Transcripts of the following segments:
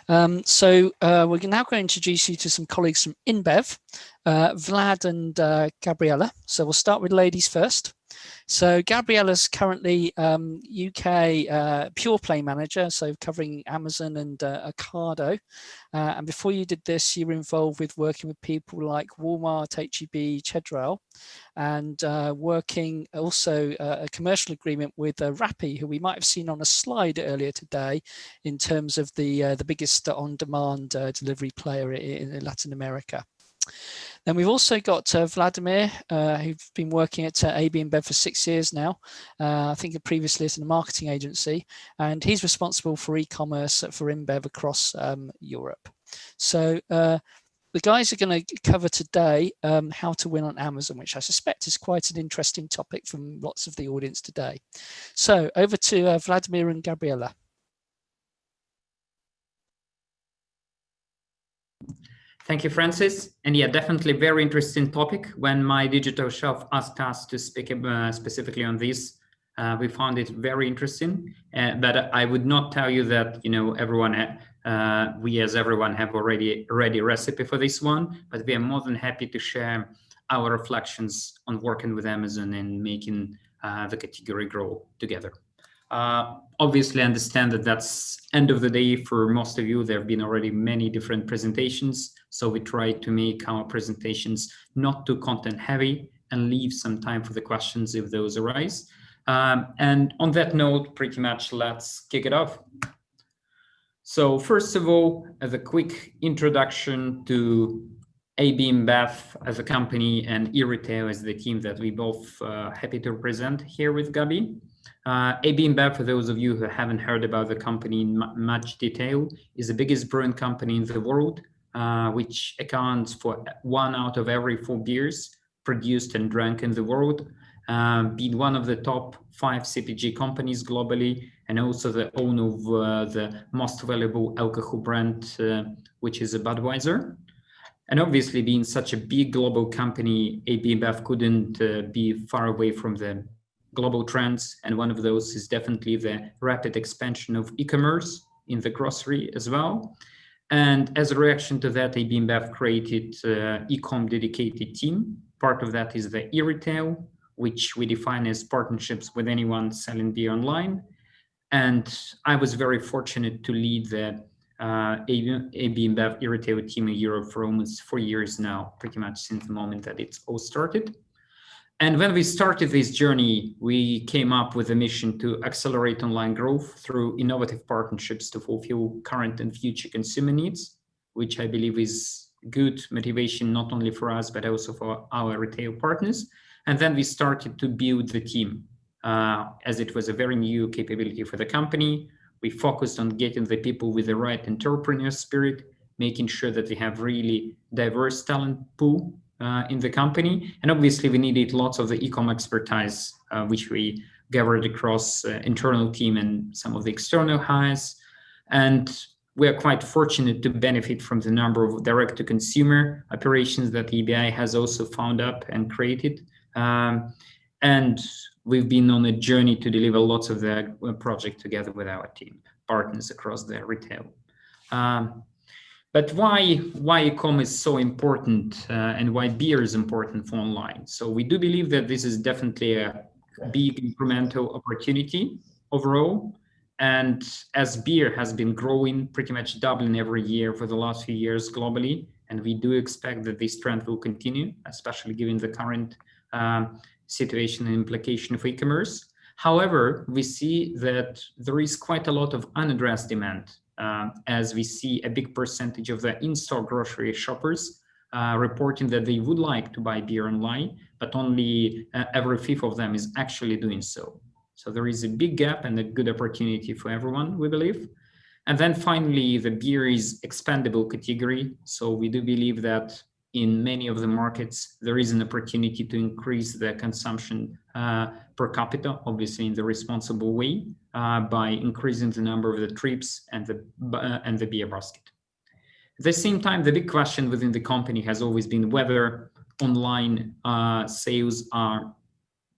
We're now going to introduce you to some colleagues from InBev, Vlad and Gabriela. So we'll start with ladies first. So Gabriela's currently UK pure play manager, so covering Amazon and Ocado. And before you did this, you were involved with working with people like Walmart, HEB, Chedrail, and working also a commercial agreement with Rappi, who we might have seen on a slide earlier today, in terms of the biggest on-demand delivery player in Latin America. Then we've also got Vladimir, who's been working at AB InBev for 6 years now. I think previously as a marketing agency, and he's responsible for e-commerce for InBev across Europe. So the guys are going to cover today how to win on Amazon, which I suspect is quite an interesting topic from lots of the audience today. So over to Vladimir and Gabriela. Thank you, Francis. And yeah, definitely very interesting topic. When my digital shelf asked us to speak specifically on this, we found it very interesting. But I would not tell you that, you know, we as everyone have already a ready recipe for this one, but we are more than happy to share our reflections on working with Amazon and making the category grow together. Obviously, I understand that that's end of the day for most of you. There have been already many different presentations, so we try to make our presentations not too content heavy and leave some time for the questions if those arise. And on that note, pretty much let's kick it off. So first of all, as a quick introduction to AB InBev as a company and eRetail as the team that we both happy to represent here with Gabi. AB InBev, for those of you who haven't heard about the company in much detail, is the biggest brewing company in the world, which accounts for 1 out of every 4 beers produced and drank in the world, being one of the top 5 CPG companies globally, and also the owner of the most valuable alcohol brand, which is a Budweiser. And obviously, being such a big global company, AB InBev couldn't be far away from the global trends, and one of those is definitely the rapid expansion of e-commerce in the grocery as well. And as a reaction to that, AB InBev created e-com dedicated team. Part of that is the eRetail, which we define as partnerships with anyone selling beer online. And I was very fortunate to lead the AB InBev eRetail team in Europe for almost 4 years now, pretty much since the moment that it's all started. And when we started this journey, we came up with a mission to accelerate online growth through innovative partnerships to fulfill current and future consumer needs, which I believe is good motivation, not only for us, but also for our retail partners. And then we started to build the team, as it was a very new capability for the company. We focused on getting the people with the right entrepreneur spirit, making sure that we have really diverse talent pool in the company. And obviously we needed lots of the e-com expertise, which we gathered across internal team and some of the external hires. And we are quite fortunate to benefit from the number of direct-to-consumer operations that EBI has also found up and created. And we've been on a journey to deliver lots of the project together with our team partners across the retail. But why e-commerce is so important and why beer is important for online? So we do believe that this is definitely a big incremental opportunity overall. And as beer has been growing, pretty much doubling every year for the last few years globally, and we do expect that this trend will continue, especially given the current situation and implication of e-commerce. However, we see that there is quite a lot of unaddressed demand, as we see a big percentage of the in-store grocery shoppers reporting that they would like to buy beer online, but only every 5th of them is actually doing so. So there is a big gap and a good opportunity for everyone, we believe. And then finally, the beer is expandable category. So we do believe that in many of the markets, there is an opportunity to increase the consumption per capita, obviously in the responsible way, by increasing the number of the trips and the beer basket. At the same time, the big question within the company has always been whether online sales are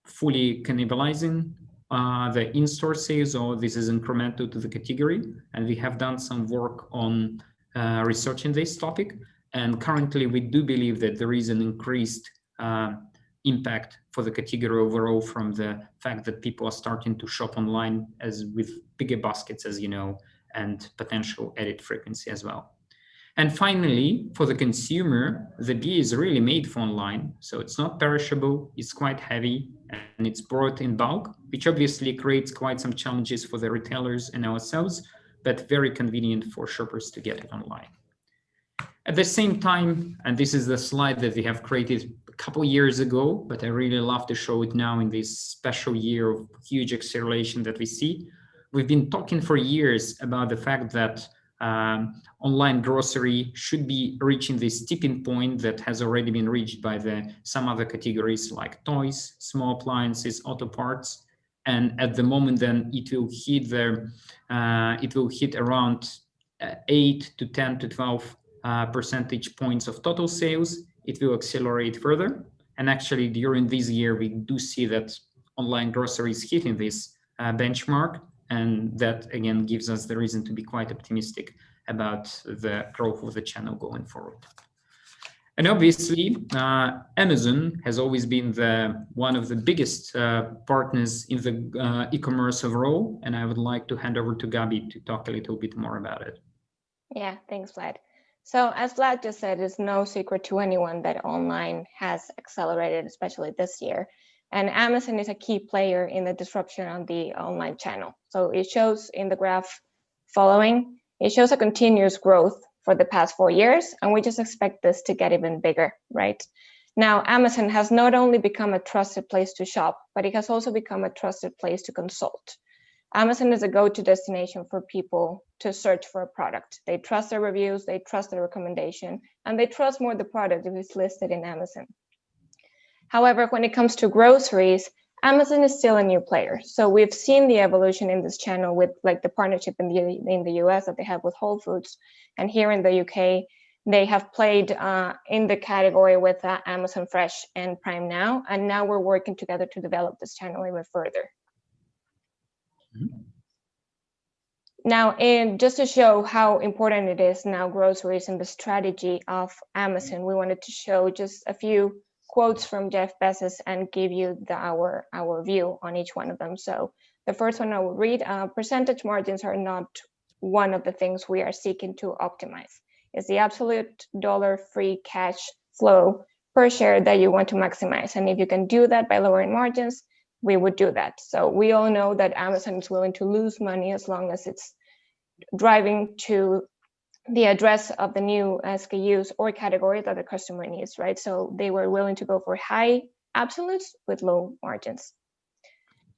fully cannibalizing the in-store sales, or this is incremental to the category. And we have done some work on researching this topic. And currently, we do believe that there is an increased impact for the category overall from the fact that people are starting to shop online as with bigger baskets, as you know, and potential edit frequency as well. And finally, for the consumer, the beer is really made for online. So it's not perishable, it's quite heavy, and it's brought in bulk, which obviously creates quite some challenges for the retailers and ourselves, but very convenient for shoppers to get it online. At the same time, and this is the slide that we have created a couple years ago, but I really love to show it now in this special year of huge acceleration that we see. We've been talking for years about the fact that online grocery should be reaching this tipping point that has already been reached by some other categories like toys, small appliances, auto parts, and at the moment, then it will hit around 8 to 10 to 12 percentage points of total sales. It will accelerate further, and actually during this year we do see that online grocery is hitting this benchmark. And that again gives us the reason to be quite optimistic about the growth of the channel going forward. And obviously, Amazon has always been one of the biggest partners in the e-commerce overall. And I would like to hand over to Gabi to talk a little bit more about it. Yeah, thanks, Vlad. So as Vlad just said, it's no secret to anyone that online has accelerated, especially this year. And Amazon is a key player in the disruption on the online channel. So it shows in the graph following, it shows a continuous growth for the past 4 years, and we just expect this to get even bigger, right? Now, Amazon has not only become a trusted place to shop, but it has also become a trusted place to consult. Amazon is a go-to destination for people to search for a product. They trust their reviews, they trust the recommendation, and they trust more the product if it's listed in Amazon. However, when it comes to groceries, Amazon is still a new player. So we've seen the evolution in this channel with like the partnership in the US that they have with Whole Foods. And here in the UK, they have played in the category with Amazon Fresh and Prime Now. And now we're working together to develop this channel even further. Mm-hmm. Now, and just to show how important it is now, groceries and the strategy of Amazon, we wanted to show just a few quotes from Jeff Bezos and give you our view on each one of them. So the first one I will read, percentage margins are not one of the things we are seeking to optimize. It's the absolute dollar-free cash flow per share that you want to maximize. And if you can do that by lowering margins, we would do that. So we all know that Amazon is willing to lose money as long as it's driving to the address of the new SKUs or categories that the customer needs, right? So they were willing to go for high absolutes with low margins.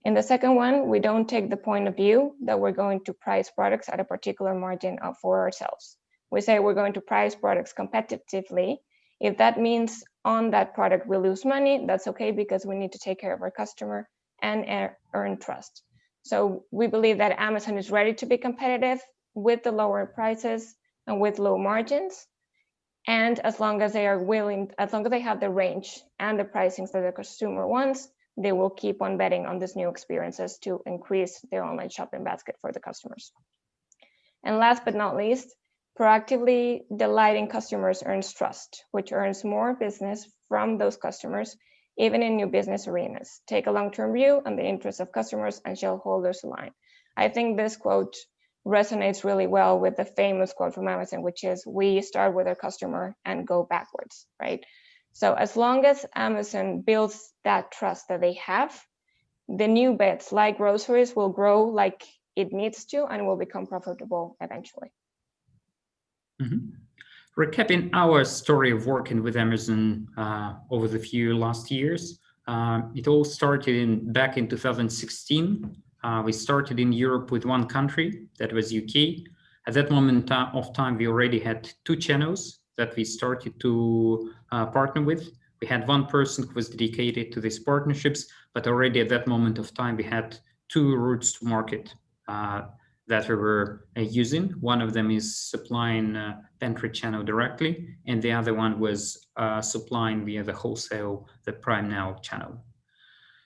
In the second one, we don't take the point of view that we're going to price products at a particular margin for ourselves. We say we're going to price products competitively. If that means on that product we lose money, that's okay, because we need to take care of our customer and earn trust. So we believe that Amazon is ready to be competitive with the lower prices and with low margins, and as long as they are willing, as long as they have the range and the pricings that the consumer wants, they will keep on betting on these new experiences to increase their online shopping basket for the customers. And last but not least, proactively delighting customers earns trust, which earns more business from those customers, even in new business arenas. Take a long-term view on the interests of customers and shareholders align. I think this quote resonates really well with the famous quote from Amazon, which is, we start with our customer and go backwards, right? So as long as Amazon builds that trust that they have, the new bets like groceries will grow like it needs to and will become profitable eventually. Mm-hmm. Recapping our story of working with Amazon over the few last years, it all started back in 2016. We started in Europe with one country, that was UK. At that moment of time, we already had 2 channels that we started to partner with. We had one person who was dedicated to these partnerships, but already at that moment of time, we had 2 routes to market that we were using. One of them is supplying pantry channel directly, and the other one was supplying via the wholesale, the Prime Now channel.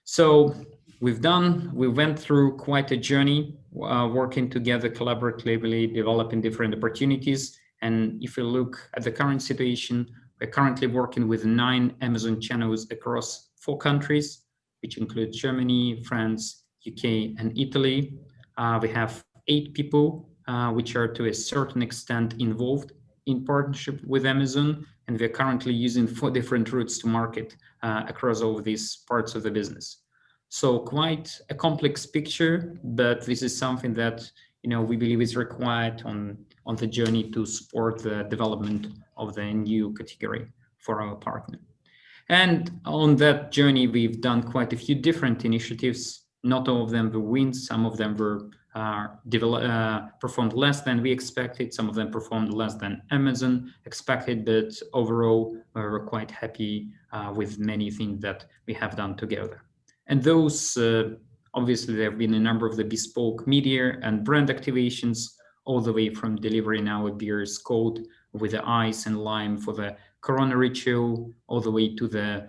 So we went through quite a journey, working together collaboratively, developing different opportunities. And if you look at the current situation, we're currently working with 9 Amazon channels across 4 countries, which include Germany, France, UK, and Italy. We have 8 people, which are to a certain extent involved in partnership with Amazon, and we're currently using 4 different routes to market across all of these parts of the business. So quite a complex picture, but this is something that we believe is required on the journey to support the development of the new category for our partner. And on that journey, we've done quite a few different initiatives. Not all of them were wins. Some of them were performed less than we expected. Some of them performed less than Amazon expected, but overall, we're quite happy with many things that we have done together. And those, obviously, there have been a number of the bespoke media and brand activations, all the way from delivering our beers cold with the ice and lime for the Corona ritual, all the way to the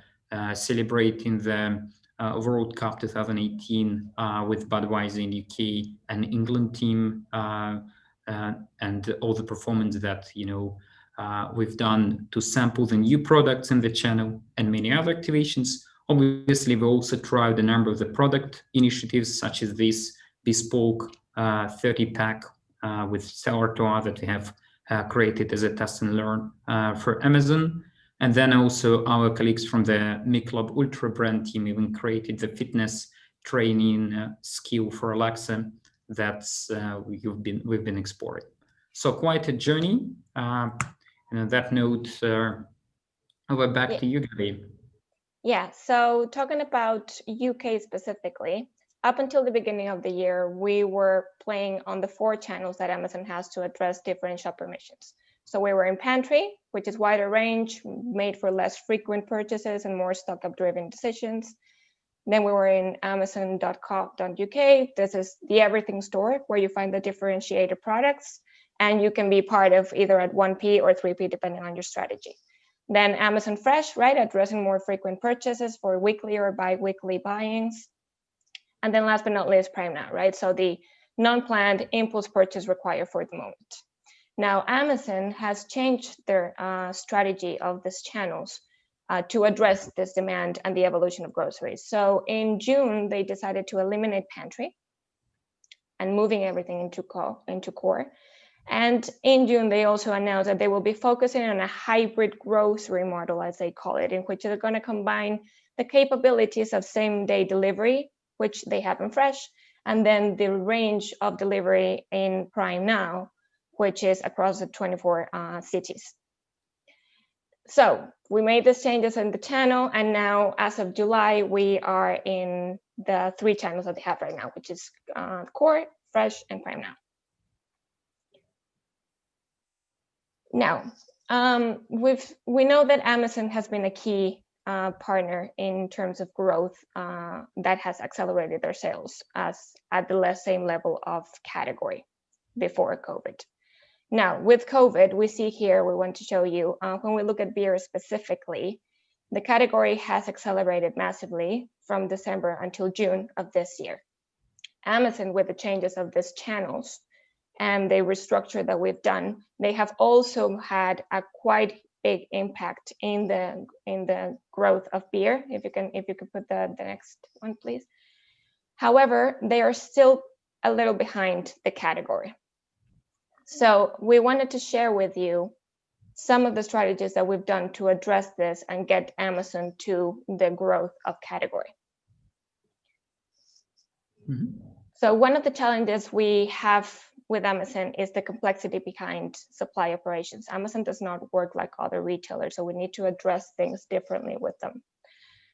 celebrating the World Cup 2018 with Budweiser in UK and England team, and all the performance that we've done to sample the new products in the channel and many other activations. Obviously, we also tried a number of the product initiatives, such as this bespoke 30-pack with sourdough that we have created as a test and learn for Amazon. And then also our colleagues from the MiClub Ultra brand team even created the fitness training skill for Alexa that's we've been exploring. So quite a journey. On that note, over back to you, Gabi. Yeah, so talking about UK specifically, up until the beginning of the year, we were playing on the 4 channels that Amazon has to address different shopper missions. So we were in pantry, which is wider range, made for less frequent purchases and more stock-up driven decisions. Then we were in amazon.co.uk. This is the everything store where you find the differentiated products, and you can be part of either at 1P or 3P, depending on your strategy. Then Amazon Fresh, right, addressing more frequent purchases for weekly or bi-weekly buyings. And then last but not least, Prime Now, right? So the non-planned impulse purchase required for the moment. Now, Amazon has changed their strategy of these channels to address this demand and the evolution of groceries. So in June, they decided to eliminate pantry and moving everything into core. And in June, they also announced that they will be focusing on a hybrid grocery model, as they call it, in which they're going to combine the capabilities of same-day delivery, which they have in Fresh, and then the range of delivery in Prime Now, which is across the 24 cities. So we made these changes in the channel, and now as of July, we are in the 3 channels that they have right now, which is Core, Fresh, and Prime Now. Now, we know that Amazon has been a key partner in terms of growth that has accelerated their sales at the same level of category before COVID. Now, with COVID, we see here, we want to show you, when we look at beer specifically, the category has accelerated massively from December until June of this year. Amazon, with the changes of these channels and the restructure that we've done, they have also had a quite big impact in the growth of beer. If you could put the next one, please. However, they are still a little behind the category. So we wanted to share with you some of the strategies that we've done to address this and get Amazon to the growth of category. Mm-hmm. So one of the challenges we have with Amazon is the complexity behind supply operations. Amazon does not work like other retailers, so we need to address things differently with them.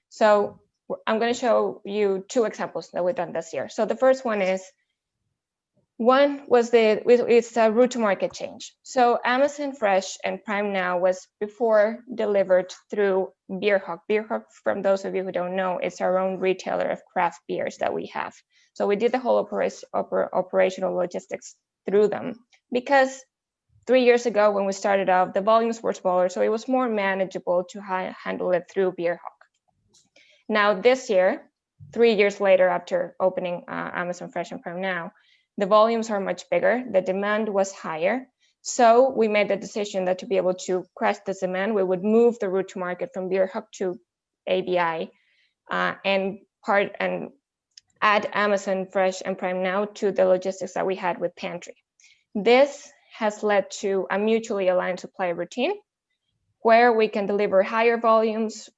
So I'm going to show you 2 examples that we've done this year. So the first one is, it's a route to market change. So Amazon Fresh and Prime Now was before delivered through BeerHawk. BeerHawk, from those of you who don't know, is our own retailer of craft beers that we have. So we did the whole operational logistics through them, because 3 years ago when we started off, the volumes were smaller, so it was more manageable to handle it through BeerHawk. Now this year, 3 years later after opening Amazon Fresh and Prime Now, the volumes are much bigger, the demand was higher. So we made the decision that to be able to crush this demand, we would move the route to market from Beer Hub to ABI and add Amazon Fresh and Prime Now to the logistics that we had with Pantry. This has led to a mutually aligned supply routine where we can deliver higher volumes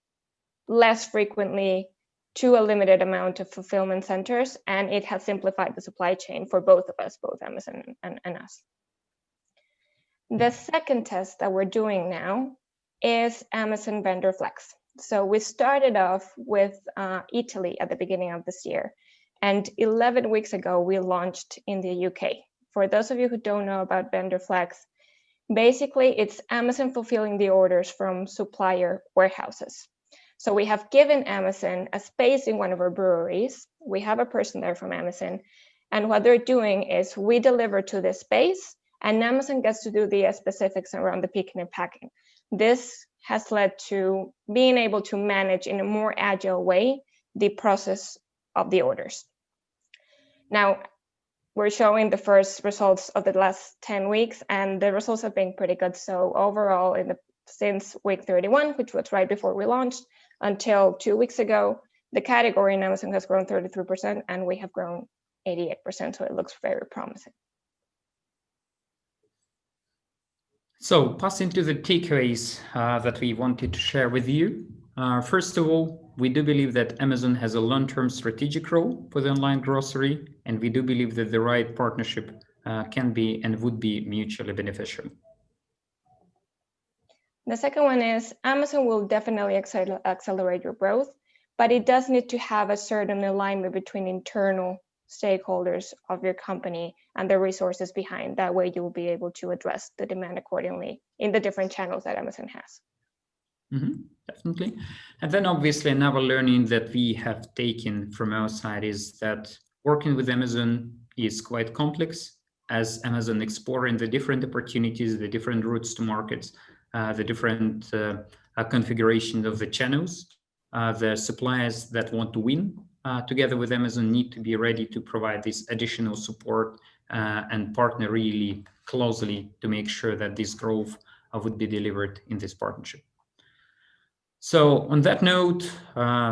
less frequently to a limited amount of fulfillment centers, and it has simplified the supply chain for both of us, both Amazon and us. The second test that we're doing now is Amazon Vendor Flex. So we started off with Italy at the beginning of this year, and 11 weeks ago, we launched in the UK. For those of you who don't know about Vendor Flex, basically it's Amazon fulfilling the orders from supplier warehouses. So we have given Amazon a space in one of our breweries. We have a person there from Amazon, and what they're doing is we deliver to this space, and Amazon gets to do the specifics around the picking and packing. This has led to being able to manage in a more agile way the process of the orders. Now, we're showing the first results of the last 10 weeks, and the results have been pretty good. So overall, since week 31, which was right before we launched, until 2 weeks ago, the category in Amazon has grown 33%, and we have grown 88%, so it looks very promising. So passing to the takeaways that we wanted to share with you. First of all, we do believe that Amazon has a long-term strategic role for the online grocery, and we do believe that the right partnership can be and would be mutually beneficial. The second one is Amazon will definitely accelerate your growth, but it does need to have a certain alignment between internal stakeholders of your company and the resources behind. That way you will be able to address the demand accordingly in the different channels that Amazon has. Definitely. And then obviously another learning that we have taken from our side is that working with Amazon is quite complex, as Amazon exploring the different opportunities, the different routes to markets, the different configuration of the channels. The suppliers that want to win together with Amazon need to be ready to provide this additional support and partner really closely to make sure that this growth would be delivered in this partnership. So on that note,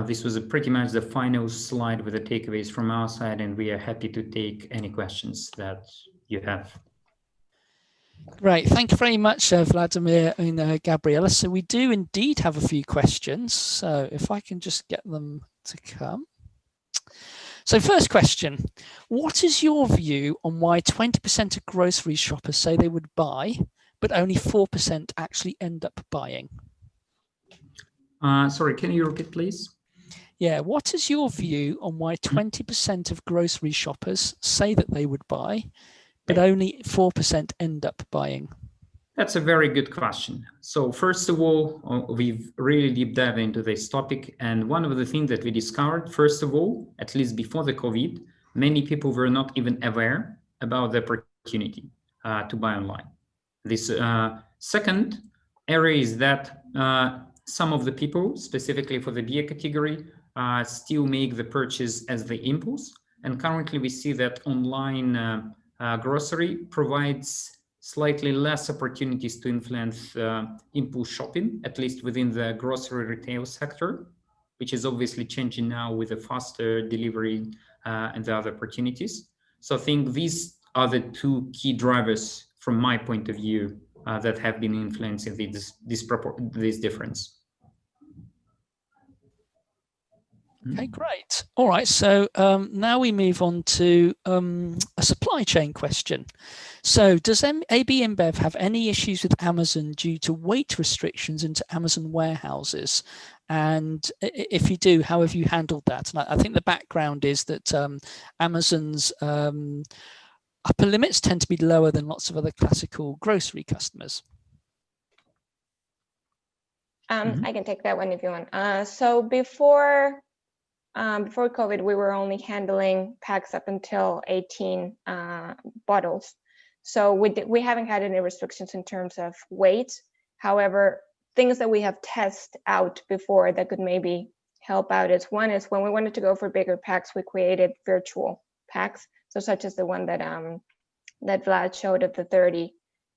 this was pretty much the final slide with the takeaways from our side, and we are happy to take any questions that you have. Great, thank you very much, Vladimir and Gabriela. So we do indeed have a few questions. So if I can just get them to come. So first question, what is your view on why 20% of grocery shoppers say they would buy, but only 4% actually end up buying? Sorry, can you repeat, please? Yeah, what is your view on why 20% of grocery shoppers say that they would buy, but only 4% end up buying? That's a very good question. So first of all, we've really deep dived into this topic. And one of the things that we discovered, first of all, at least before the COVID, many people were not even aware about the opportunity to buy online. This second area is that some of the people, specifically for the beer category, still make the purchase as the impulse. And currently we see that online grocery provides slightly less opportunities to influence impulse shopping, at least within the grocery retail sector, which is obviously changing now with the faster delivery and the other opportunities. So I think these are the two key drivers from my point of view that have been influencing this difference. Okay, great. All right, so now we move on to a supply chain question. So does AB InBev have any issues with Amazon due to weight restrictions into Amazon warehouses? And if you do, how have you handled that? And I think the background is that Amazon's upper limits tend to be lower than lots of other classical grocery customers. I can take that one if you want. So before COVID, we were only handling packs up until 18 bottles. So we haven't had any restrictions in terms of weight. However, things that we have tested out before that could maybe help out is, one is when we wanted to go for bigger packs, we created virtual packs. So such as the one that that Vlad showed of the 30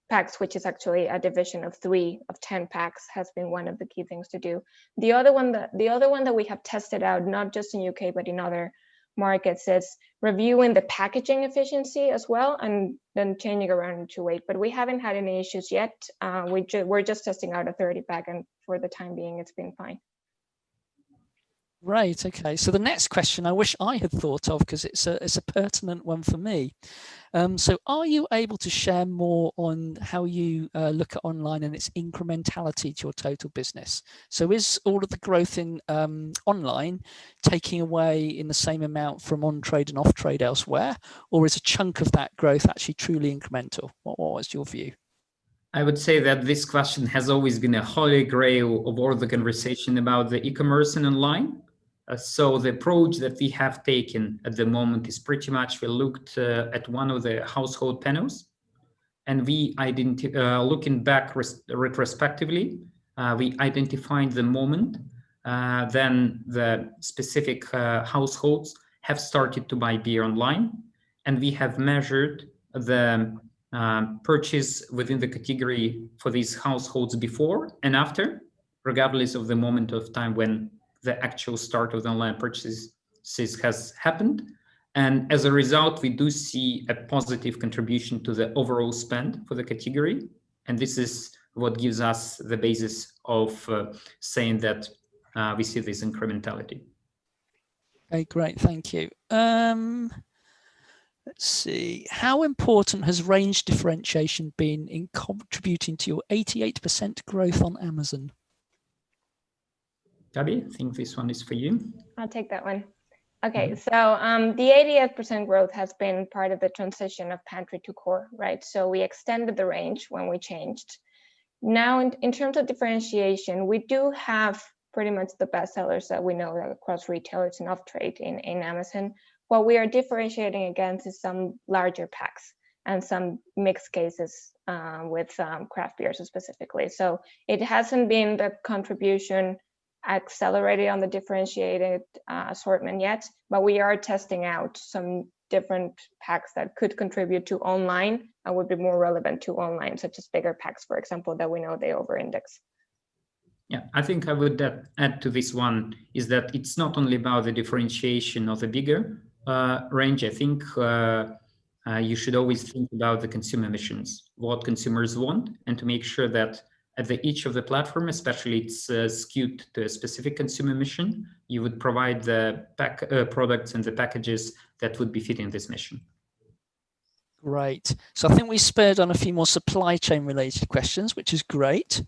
packs, which is actually a division of 3 of 10 packs, has been one of the key things to do. The other one that we have tested out, not just in UK but in other markets, is reviewing the packaging efficiency as well, and then changing around into weight. But we haven't had any issues yet. We're just testing out a 30 pack, and for the time being, it's been fine. Right. Okay. So the next question I wish I had thought of, because it's a pertinent one for me. So are you able to share more on how you look at online and its incrementality to your total business? So is all of the growth in online taking away in the same amount from on-trade and off-trade elsewhere, or is a chunk of that growth actually truly incremental? What is your view? I would say that this question has always been a holy grail of all the conversation about the e-commerce and online. So the approach that we have taken at the moment is pretty much, we looked at one of the household panels, and we looking back retrospectively, we identified the moment then the specific households have started to buy beer online, and we have measured the purchase within the category for these households before and after, regardless of the moment of time when the actual start of the online purchases has happened. And as a result, we do see a positive contribution to the overall spend for the category. And this is what gives us the basis of saying that we see this incrementality. Okay, great, thank you. Let's see, how important has range differentiation been in contributing to your 88% growth on Amazon? Gabi, I think this one is for you. I'll take that one. Okay, so the 88% growth has been part of the transition of pantry to core, right? So we extended the range when we changed. Now, in terms of differentiation, we do have pretty much the best sellers that we know across retailers and off-trade in Amazon. What we are differentiating against is some larger packs and some mixed cases with craft beers specifically. So it hasn't been the contribution accelerated on the differentiated assortment yet, but we are testing out some different packs that could contribute to online and would be more relevant to online, such as bigger packs, for example, that we know they over-index. Yeah, I think I would add to this one is that it's not only about the differentiation of the bigger range. I think you should always think about the consumer missions, what consumers want, and to make sure that at each of the platform, especially it's skewed to a specific consumer mission, you would provide the products and the packages that would be fitting this mission. Great. So I think we spurred on a few more supply chain related questions, which is great.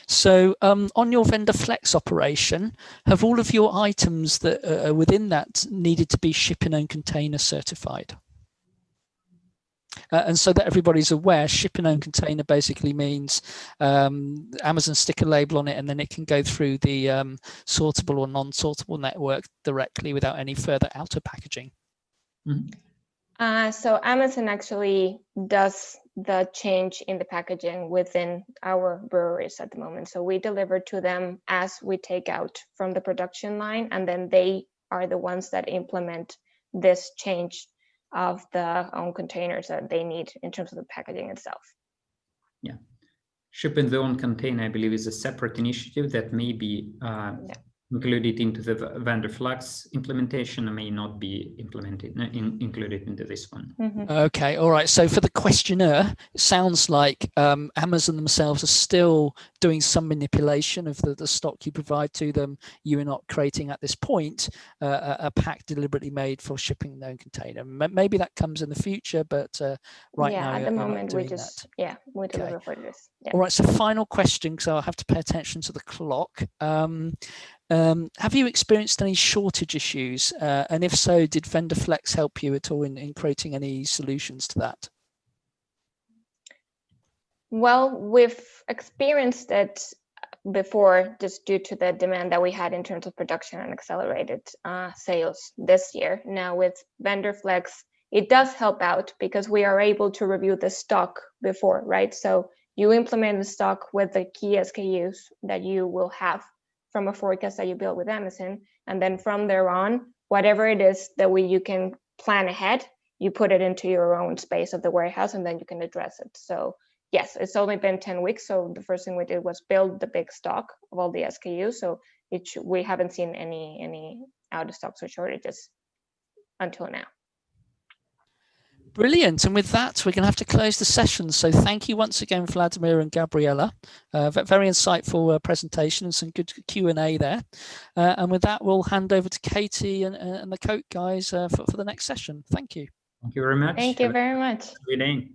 So on your vendor flex operation, have all of your items that are within that needed to be ship-in-own container certified? And so that everybody's aware, ship-in-own container basically means Amazon stick a label on it and then it can go through the sortable or non-sortable network directly without any further outer packaging. Mm-hmm. So Amazon actually does the change in the packaging within our breweries at the moment. So we deliver to them as we take out from the production line, and then they are the ones that implement this change of the own containers that they need in terms of the packaging itself. Yeah, shipping the own container, I believe, is a separate initiative that may be included into the vendor flex implementation and may not be implemented included into this one. Mm-hmm. Okay, all right. So for the questionnaire, it sounds like Amazon themselves are still doing some manipulation of the stock you provide to them. You are not creating at this point a pack deliberately made for shipping their own container. Maybe that comes in the future, but right now, at the moment we just we deliver for this. All right. So final question, because I'll have to pay attention to the clock. Have you experienced any shortage issues? And if so, did Vendor Flex help you at all in creating any solutions to that? Well, we've experienced it before just due to the demand that we had in terms of production and accelerated sales this year. Now with Vendor Flex, it does help out because we are able to review the stock before, right? So you implement the stock with the key SKUs that you will have from a forecast that you build with Amazon. And then from there on, whatever it is that you can plan ahead, you put it into your own space of the warehouse, and then you can address it. So yes, it's only been 10 weeks. So the first thing we did was build the big stock of all the SKUs. So we haven't seen any out of stocks or shortages until now. Brilliant. And with that, we're going to have to close the session. So thank you once again, Vladimir and Gabriela. Very insightful presentation and some good Q&A there. And with that, we'll hand over to Katie and the Coke guys for the next session. Thank you. Thank you very much. Thank you very much. Good day.